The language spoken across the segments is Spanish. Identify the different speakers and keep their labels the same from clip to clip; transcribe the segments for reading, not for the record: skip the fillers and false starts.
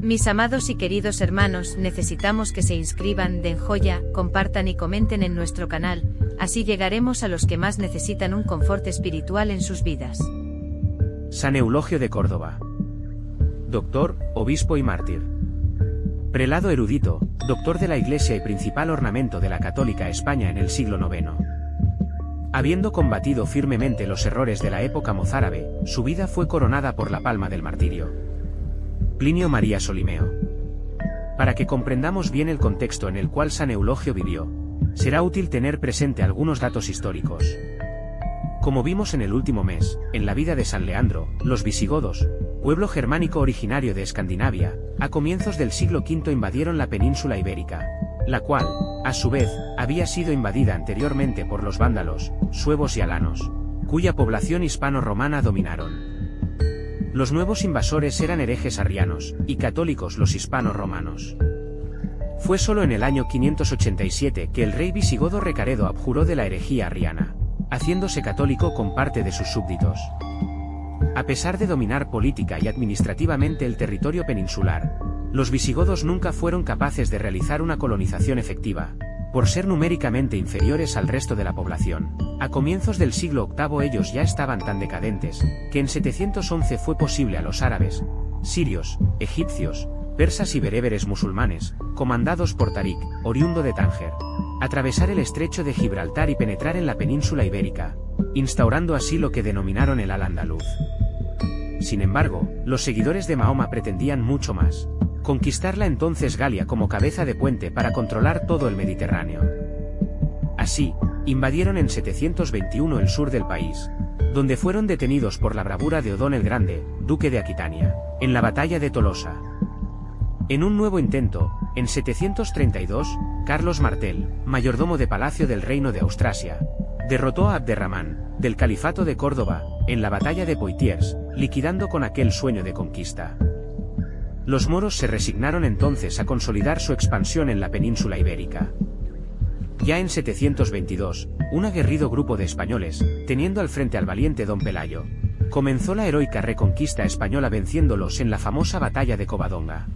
Speaker 1: Mis amados y queridos hermanos, necesitamos que se inscriban, den joya, compartan y comenten en nuestro canal, así llegaremos a los que más necesitan un confort espiritual en sus vidas.
Speaker 2: San Eulogio de Córdoba. Doctor, obispo y mártir. Prelado erudito, doctor de la Iglesia y principal ornamento de la católica España en el siglo IX. Habiendo combatido firmemente los errores de la época mozárabe, su vida fue coronada por la palma del martirio. Plinio María Solimeo. Para que comprendamos bien el contexto en el cual San Eulogio vivió, será útil tener presente algunos datos históricos. Como vimos en el último mes, en la vida de San Leandro, los visigodos, pueblo germánico originario de Escandinavia, a comienzos del siglo V invadieron la península ibérica, la cual, a su vez, había sido invadida anteriormente por los vándalos, suevos y alanos, cuya población hispano-romana dominaron. Los nuevos invasores eran herejes arrianos, y católicos los hispano-romanos. Fue solo en el año 587 que el rey visigodo Recaredo abjuró de la herejía arriana, haciéndose católico con parte de sus súbditos. A pesar de dominar política y administrativamente el territorio peninsular, los visigodos nunca fueron capaces de realizar una colonización efectiva, por ser numéricamente inferiores al resto de la población. A comienzos del siglo VIII ellos ya estaban tan decadentes, que en 711 fue posible a los árabes, sirios, egipcios, persas y bereberes musulmanes, comandados por Tarik, oriundo de Tánger, atravesar el estrecho de Gibraltar y penetrar en la península ibérica, instaurando así lo que denominaron el Al-Andaluz. Sin embargo, los seguidores de Mahoma pretendían mucho más: conquistar la entonces Galia como cabeza de puente para controlar todo el Mediterráneo. Así, invadieron en 721 el sur del país, donde fueron detenidos por la bravura de Odón el Grande, duque de Aquitania, en la batalla de Tolosa. En un nuevo intento, en 732, Carlos Martel, mayordomo de palacio del reino de Austrasia, derrotó a Abderramán, del califato de Córdoba, en la batalla de Poitiers, liquidando con aquel sueño de conquista. Los moros se resignaron entonces a consolidar su expansión en la península ibérica. Ya en 722, un aguerrido grupo de españoles, teniendo al frente al valiente Don Pelayo, comenzó la heroica reconquista española venciéndolos en la famosa batalla de Covadonga.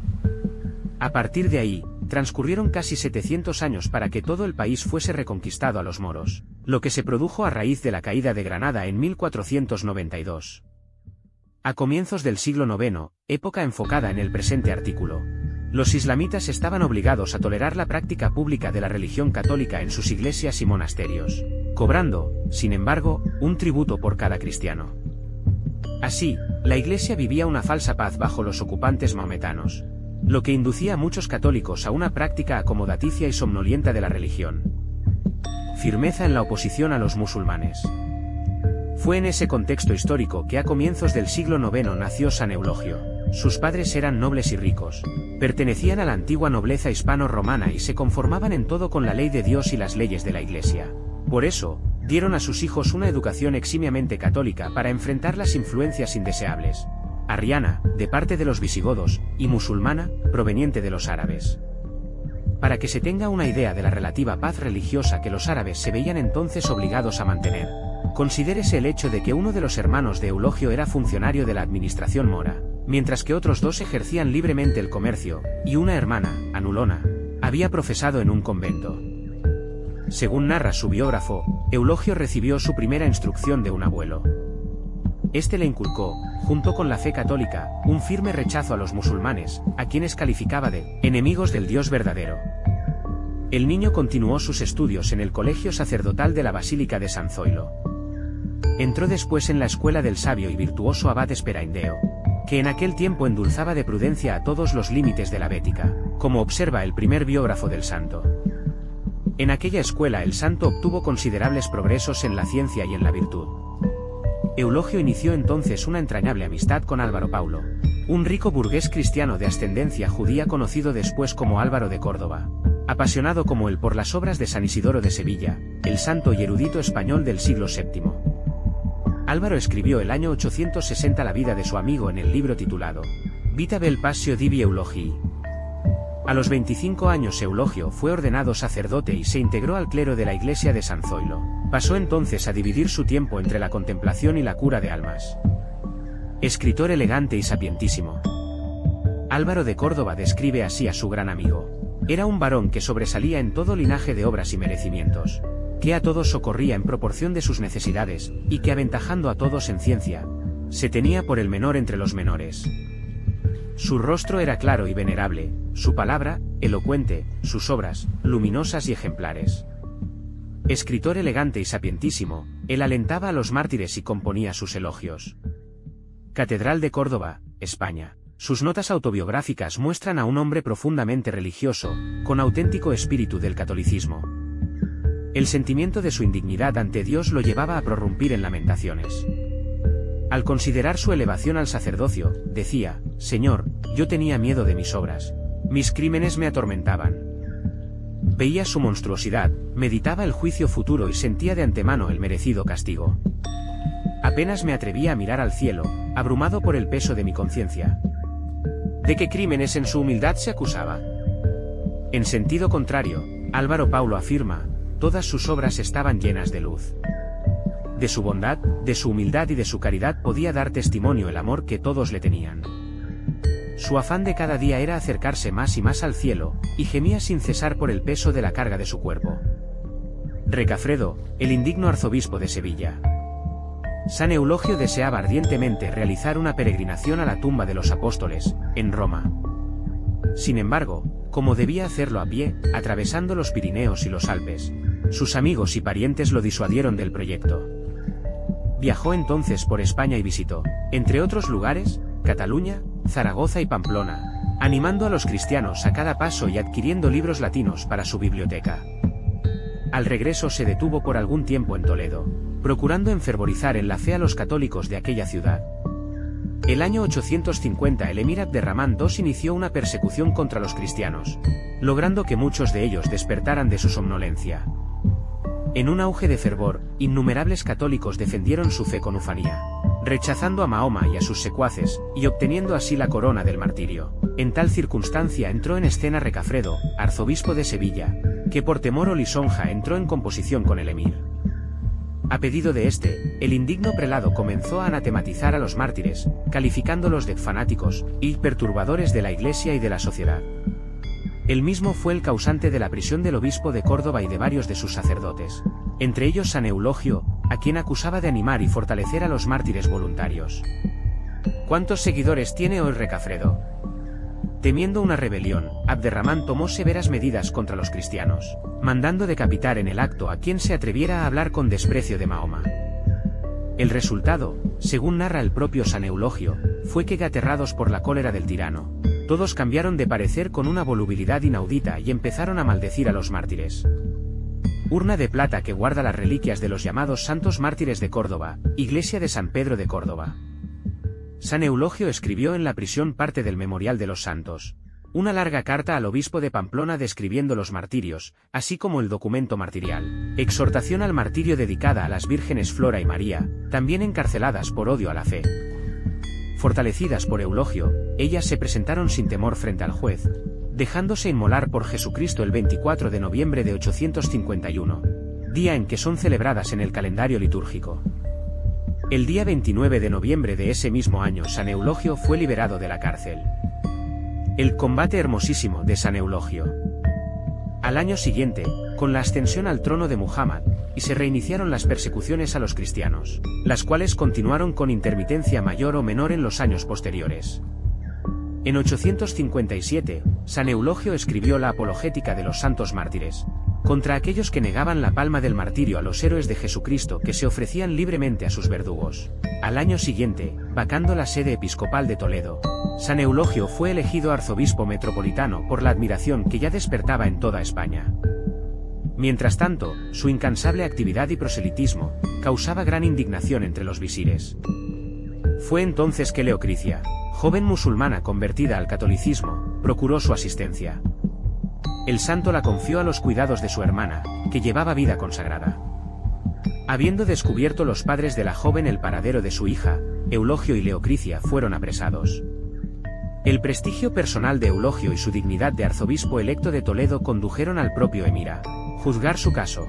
Speaker 2: A partir de ahí, transcurrieron casi 700 años para que todo el país fuese reconquistado a los moros, lo que se produjo a raíz de la caída de Granada en 1492. A comienzos del siglo IX, época enfocada en el presente artículo, los islamitas estaban obligados a tolerar la práctica pública de la religión católica en sus iglesias y monasterios, cobrando, sin embargo, un tributo por cada cristiano. Así, la iglesia vivía una falsa paz bajo los ocupantes maometanos, lo que inducía a muchos católicos a una práctica acomodaticia y somnolienta de la religión. Firmeza en la oposición a los musulmanes. Fue en ese contexto histórico que a comienzos del siglo IX nació San Eulogio. Sus padres eran nobles y ricos, pertenecían a la antigua nobleza hispano-romana y se conformaban en todo con la ley de Dios y las leyes de la Iglesia. Por eso, dieron a sus hijos una educación eximiamente católica para enfrentar las influencias indeseables, arriana, de parte de los visigodos, y musulmana, proveniente de los árabes. Para que se tenga una idea de la relativa paz religiosa que los árabes se veían entonces obligados a mantener, considérese el hecho de que uno de los hermanos de Eulogio era funcionario de la administración mora, mientras que otros dos ejercían libremente el comercio, y una hermana, Anulona, había profesado en un convento. Según narra su biógrafo, Eulogio recibió su primera instrucción de un abuelo. Este le inculcó, junto con la fe católica, un firme rechazo a los musulmanes, a quienes calificaba de enemigos del Dios verdadero. El niño continuó sus estudios en el colegio sacerdotal de la Basílica de San Zoilo. Entró después en la escuela del sabio y virtuoso abad Esperaindeo, que en aquel tiempo endulzaba de prudencia a todos los límites de la bética, como observa el primer biógrafo del santo. En aquella escuela el santo obtuvo considerables progresos en la ciencia y en la virtud. Eulogio inició entonces una entrañable amistad con Álvaro Paulo, un rico burgués cristiano de ascendencia judía conocido después como Álvaro de Córdoba, apasionado como él por las obras de San Isidoro de Sevilla, el santo y erudito español del siglo VII. Álvaro escribió el año 860 la vida de su amigo en el libro titulado Vita vel Passio divi Eulogii. A los 25 años Eulogio fue ordenado sacerdote y se integró al clero de la iglesia de San Zoilo. Pasó entonces a dividir su tiempo entre la contemplación y la cura de almas. Escritor elegante y sapientísimo. Álvaro de Córdoba describe así a su gran amigo. Era un varón que sobresalía en todo linaje de obras y merecimientos, que a todos socorría en proporción de sus necesidades, y que aventajando a todos en ciencia, se tenía por el menor entre los menores. Su rostro era claro y venerable, su palabra, elocuente, sus obras, luminosas y ejemplares. Escritor elegante y sapientísimo, él alentaba a los mártires y componía sus elogios. Catedral de Córdoba, España. Sus notas autobiográficas muestran a un hombre profundamente religioso, con auténtico espíritu del catolicismo. El sentimiento de su indignidad ante Dios lo llevaba a prorrumpir en lamentaciones. Al considerar su elevación al sacerdocio, decía: Señor, yo tenía miedo de mis obras. Mis crímenes me atormentaban. Veía su monstruosidad, meditaba el juicio futuro y sentía de antemano el merecido castigo. Apenas me atrevía a mirar al cielo, abrumado por el peso de mi conciencia. ¿De qué crímenes en su humildad se acusaba? En sentido contrario, Álvaro Paulo afirma: todas sus obras estaban llenas de luz. De su bondad, de su humildad y de su caridad podía dar testimonio el amor que todos le tenían. Su afán de cada día era acercarse más y más al cielo, y gemía sin cesar por el peso de la carga de su cuerpo. Recafredo, el indigno arzobispo de Sevilla. San Eulogio deseaba ardientemente realizar una peregrinación a la tumba de los apóstoles, en Roma. Sin embargo, como debía hacerlo a pie, atravesando los Pirineos y los Alpes, sus amigos y parientes lo disuadieron del proyecto. Viajó entonces por España y visitó, entre otros lugares, Cataluña, Zaragoza y Pamplona, animando a los cristianos a cada paso y adquiriendo libros latinos para su biblioteca. Al regreso se detuvo por algún tiempo en Toledo, procurando enfervorizar en la fe a los católicos de aquella ciudad. El año 850 el emir Abderramán II inició una persecución contra los cristianos, logrando que muchos de ellos despertaran de su somnolencia. En un auge de fervor, innumerables católicos defendieron su fe con ufanía, rechazando a Mahoma y a sus secuaces, y obteniendo así la corona del martirio. En tal circunstancia entró en escena Recafredo, arzobispo de Sevilla, que por temor o lisonja entró en composición con el emir. A pedido de este, el indigno prelado comenzó a anatematizar a los mártires, calificándolos de fanáticos y perturbadores de la Iglesia y de la sociedad. Él mismo fue el causante de la prisión del obispo de Córdoba y de varios de sus sacerdotes, entre ellos San Eulogio, a quien acusaba de animar y fortalecer a los mártires voluntarios. ¿Cuántos seguidores tiene hoy Recafredo? Temiendo una rebelión, Abderramán tomó severas medidas contra los cristianos, mandando decapitar en el acto a quien se atreviera a hablar con desprecio de Mahoma. El resultado, según narra el propio San Eulogio, fue que, aterrados por la cólera del tirano, todos cambiaron de parecer con una volubilidad inaudita y empezaron a maldecir a los mártires. Urna de plata que guarda las reliquias de los llamados santos mártires de Córdoba, Iglesia de San Pedro de Córdoba. San Eulogio escribió en la prisión parte del Memorial de los Santos, una larga carta al obispo de Pamplona describiendo los martirios, así como el documento martirial, exhortación al martirio dedicada a las vírgenes Flora y María, también encarceladas por odio a la fe. Fortalecidas por Eulogio, ellas se presentaron sin temor frente al juez, dejándose inmolar por Jesucristo el 24 de noviembre de 851, día en que son celebradas en el calendario litúrgico. El día 29 de noviembre de ese mismo año San Eulogio fue liberado de la cárcel. El combate hermosísimo de San Eulogio. Al año siguiente, con la ascensión al trono de Muhammad, y se reiniciaron las persecuciones a los cristianos, las cuales continuaron con intermitencia mayor o menor en los años posteriores. En 857, San Eulogio escribió la Apologética de los Santos Mártires, contra aquellos que negaban la palma del martirio a los héroes de Jesucristo que se ofrecían libremente a sus verdugos. Al año siguiente, vacando la sede episcopal de Toledo, San Eulogio fue elegido arzobispo metropolitano por la admiración que ya despertaba en toda España. Mientras tanto, su incansable actividad y proselitismo causaba gran indignación entre los visires. Fue entonces que Leocricia, joven musulmana convertida al catolicismo, procuró su asistencia. El santo la confió a los cuidados de su hermana, que llevaba vida consagrada. Habiendo descubierto los padres de la joven el paradero de su hija, Eulogio y Leocricia fueron apresados. El prestigio personal de Eulogio y su dignidad de arzobispo electo de Toledo condujeron al propio emir a juzgar su caso.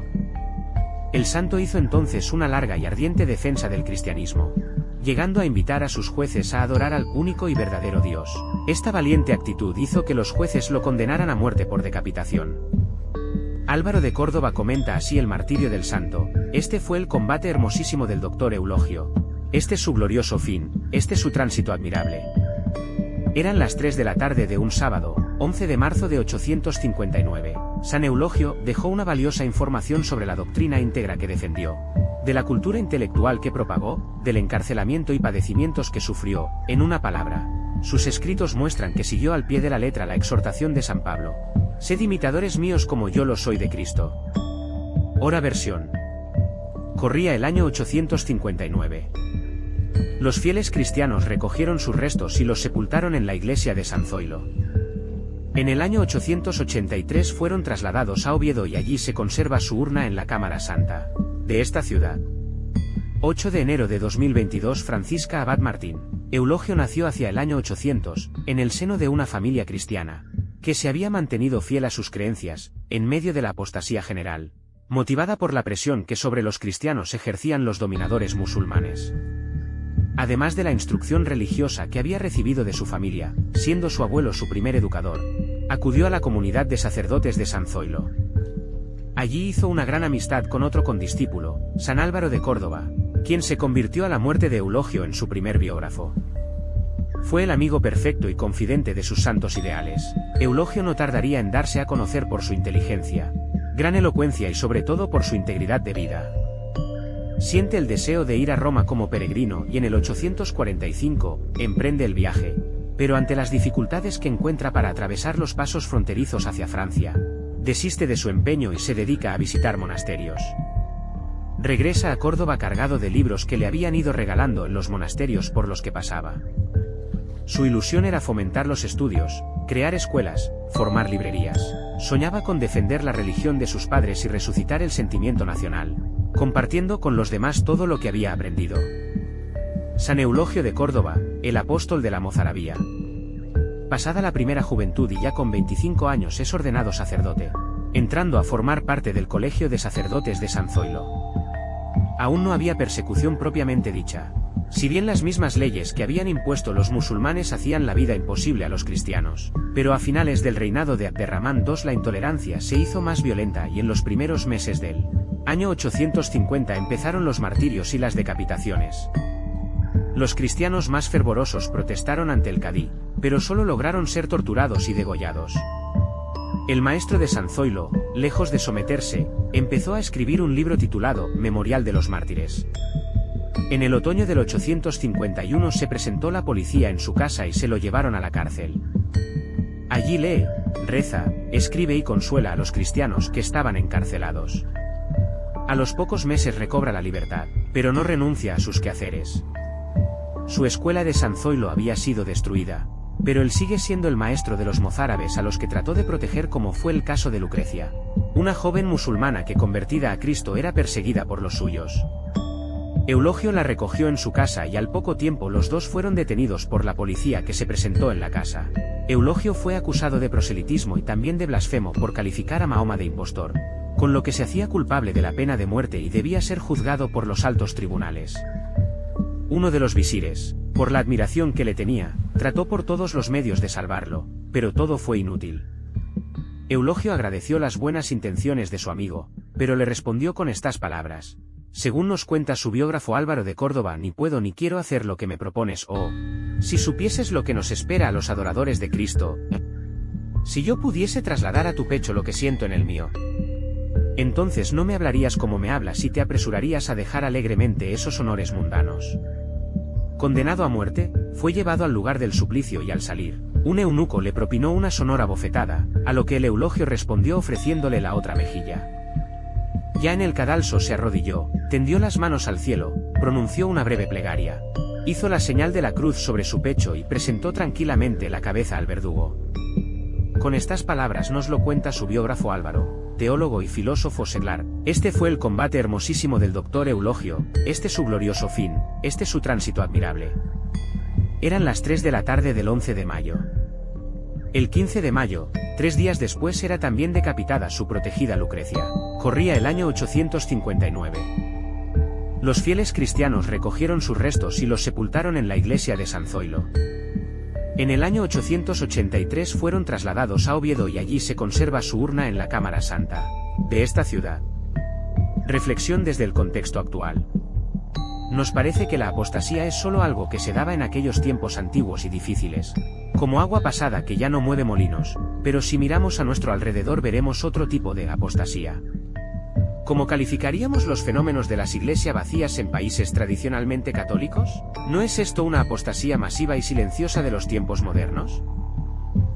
Speaker 2: El santo hizo entonces una larga y ardiente defensa del cristianismo, llegando a invitar a sus jueces a adorar al único y verdadero Dios. Esta valiente actitud hizo que los jueces lo condenaran a muerte por decapitación. Álvaro de Córdoba comenta así el martirio del santo: este fue el combate hermosísimo del doctor Eulogio. Este es su glorioso fin, este su tránsito admirable. Eran las 3 de la tarde de un sábado, 11 de marzo de 859. San Eulogio dejó una valiosa información sobre la doctrina íntegra que defendió, de la cultura intelectual que propagó, del encarcelamiento y padecimientos que sufrió. En una palabra, sus escritos muestran que siguió al pie de la letra la exhortación de San Pablo: sed imitadores míos como yo lo soy de Cristo. Hora versión. Corría el año 859. Los fieles cristianos recogieron sus restos y los sepultaron en la iglesia de San Zoilo. En el año 883 fueron trasladados a Oviedo y allí se conserva su urna en la Cámara Santa de esta ciudad. 8 de enero de 2022. Francisca Abad Martín. Eulogio nació hacia el año 800, en el seno de una familia cristiana, que se había mantenido fiel a sus creencias, en medio de la apostasía general, motivada por la presión que sobre los cristianos ejercían los dominadores musulmanes. Además de la instrucción religiosa que había recibido de su familia, siendo su abuelo su primer educador, acudió a la comunidad de sacerdotes de San Zoilo. Allí hizo una gran amistad con otro condiscípulo, San Álvaro de Córdoba, quien se convirtió a la muerte de Eulogio en su primer biógrafo. Fue el amigo perfecto y confidente de sus santos ideales. Eulogio no tardaría en darse a conocer por su inteligencia, gran elocuencia y sobre todo por su integridad de vida. Siente el deseo de ir a Roma como peregrino y en el 845 emprende el viaje, pero ante las dificultades que encuentra para atravesar los pasos fronterizos hacia Francia, desiste de su empeño y se dedica a visitar monasterios. Regresa a Córdoba cargado de libros que le habían ido regalando en los monasterios por los que pasaba. Su ilusión era fomentar los estudios, crear escuelas, formar librerías. Soñaba con defender la religión de sus padres y resucitar el sentimiento nacional, compartiendo con los demás todo lo que había aprendido. San Eulogio de Córdoba, el apóstol de la mozarabía. Pasada la primera juventud y ya con 25 años es ordenado sacerdote, entrando a formar parte del Colegio de Sacerdotes de San Zoilo. Aún no había persecución propiamente dicha, si bien las mismas leyes que habían impuesto los musulmanes hacían la vida imposible a los cristianos, pero a finales del reinado de Abderramán II la intolerancia se hizo más violenta y en los primeros meses del año 850 empezaron los martirios y las decapitaciones. Los cristianos más fervorosos protestaron ante el cadí, pero solo lograron ser torturados y degollados. El maestro de San Zoilo, lejos de someterse, empezó a escribir un libro titulado Memorial de los Mártires. En el otoño del 851 se presentó la policía en su casa y se lo llevaron a la cárcel. Allí lee, reza, escribe y consuela a los cristianos que estaban encarcelados. A los pocos meses recobra la libertad, pero no renuncia a sus quehaceres. Su escuela de San Zoilo había sido destruida, pero él sigue siendo el maestro de los mozárabes a los que trató de proteger, como fue el caso de Lucrecia, una joven musulmana que convertida a Cristo era perseguida por los suyos. Eulogio la recogió en su casa y al poco tiempo los dos fueron detenidos por la policía que se presentó en la casa. Eulogio fue acusado de proselitismo y también de blasfemo por calificar a Mahoma de impostor, con lo que se hacía culpable de la pena de muerte y debía ser juzgado por los altos tribunales. Uno de los visires, por la admiración que le tenía, trató por todos los medios de salvarlo, pero todo fue inútil. Eulogio agradeció las buenas intenciones de su amigo, pero le respondió con estas palabras: según nos cuenta su biógrafo Álvaro de Córdoba, ni puedo ni quiero hacer lo que me propones. Oh, si supieses lo que nos espera a los adoradores de Cristo. Si yo pudiese trasladar a tu pecho lo que siento en el mío, entonces no me hablarías como me hablas y te apresurarías a dejar alegremente esos honores mundanos. Condenado a muerte, fue llevado al lugar del suplicio y al salir, un eunuco le propinó una sonora bofetada, a lo que el Eulogio respondió ofreciéndole la otra mejilla. Ya en el cadalso se arrodilló, tendió las manos al cielo, pronunció una breve plegaria, hizo la señal de la cruz sobre su pecho y presentó tranquilamente la cabeza al verdugo. Con estas palabras nos lo cuenta su biógrafo Álvaro, teólogo y filósofo seglar: este fue el combate hermosísimo del doctor Eulogio, este su glorioso fin, este su tránsito admirable. Eran las 3 de la tarde del 11 de mayo. El 15 de mayo, 3 días después, era también decapitada su protegida Lucrecia. Corría el año 859. Los fieles cristianos recogieron sus restos y los sepultaron en la iglesia de San Zoilo. En el año 883 fueron trasladados a Oviedo y allí se conserva su urna en la Cámara Santa de esta ciudad. Reflexión desde el contexto actual. Nos parece que la apostasía es solo algo que se daba en aquellos tiempos antiguos y difíciles, como agua pasada que ya no mueve molinos, pero si miramos a nuestro alrededor veremos otro tipo de apostasía. ¿Cómo calificaríamos los fenómenos de las iglesias vacías en países tradicionalmente católicos? ¿No es esto una apostasía masiva y silenciosa de los tiempos modernos?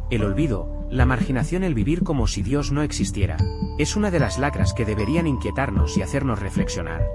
Speaker 2: El olvido, la marginación, el vivir como si Dios no existiera, es una de las lacras que deberían inquietarnos y hacernos reflexionar.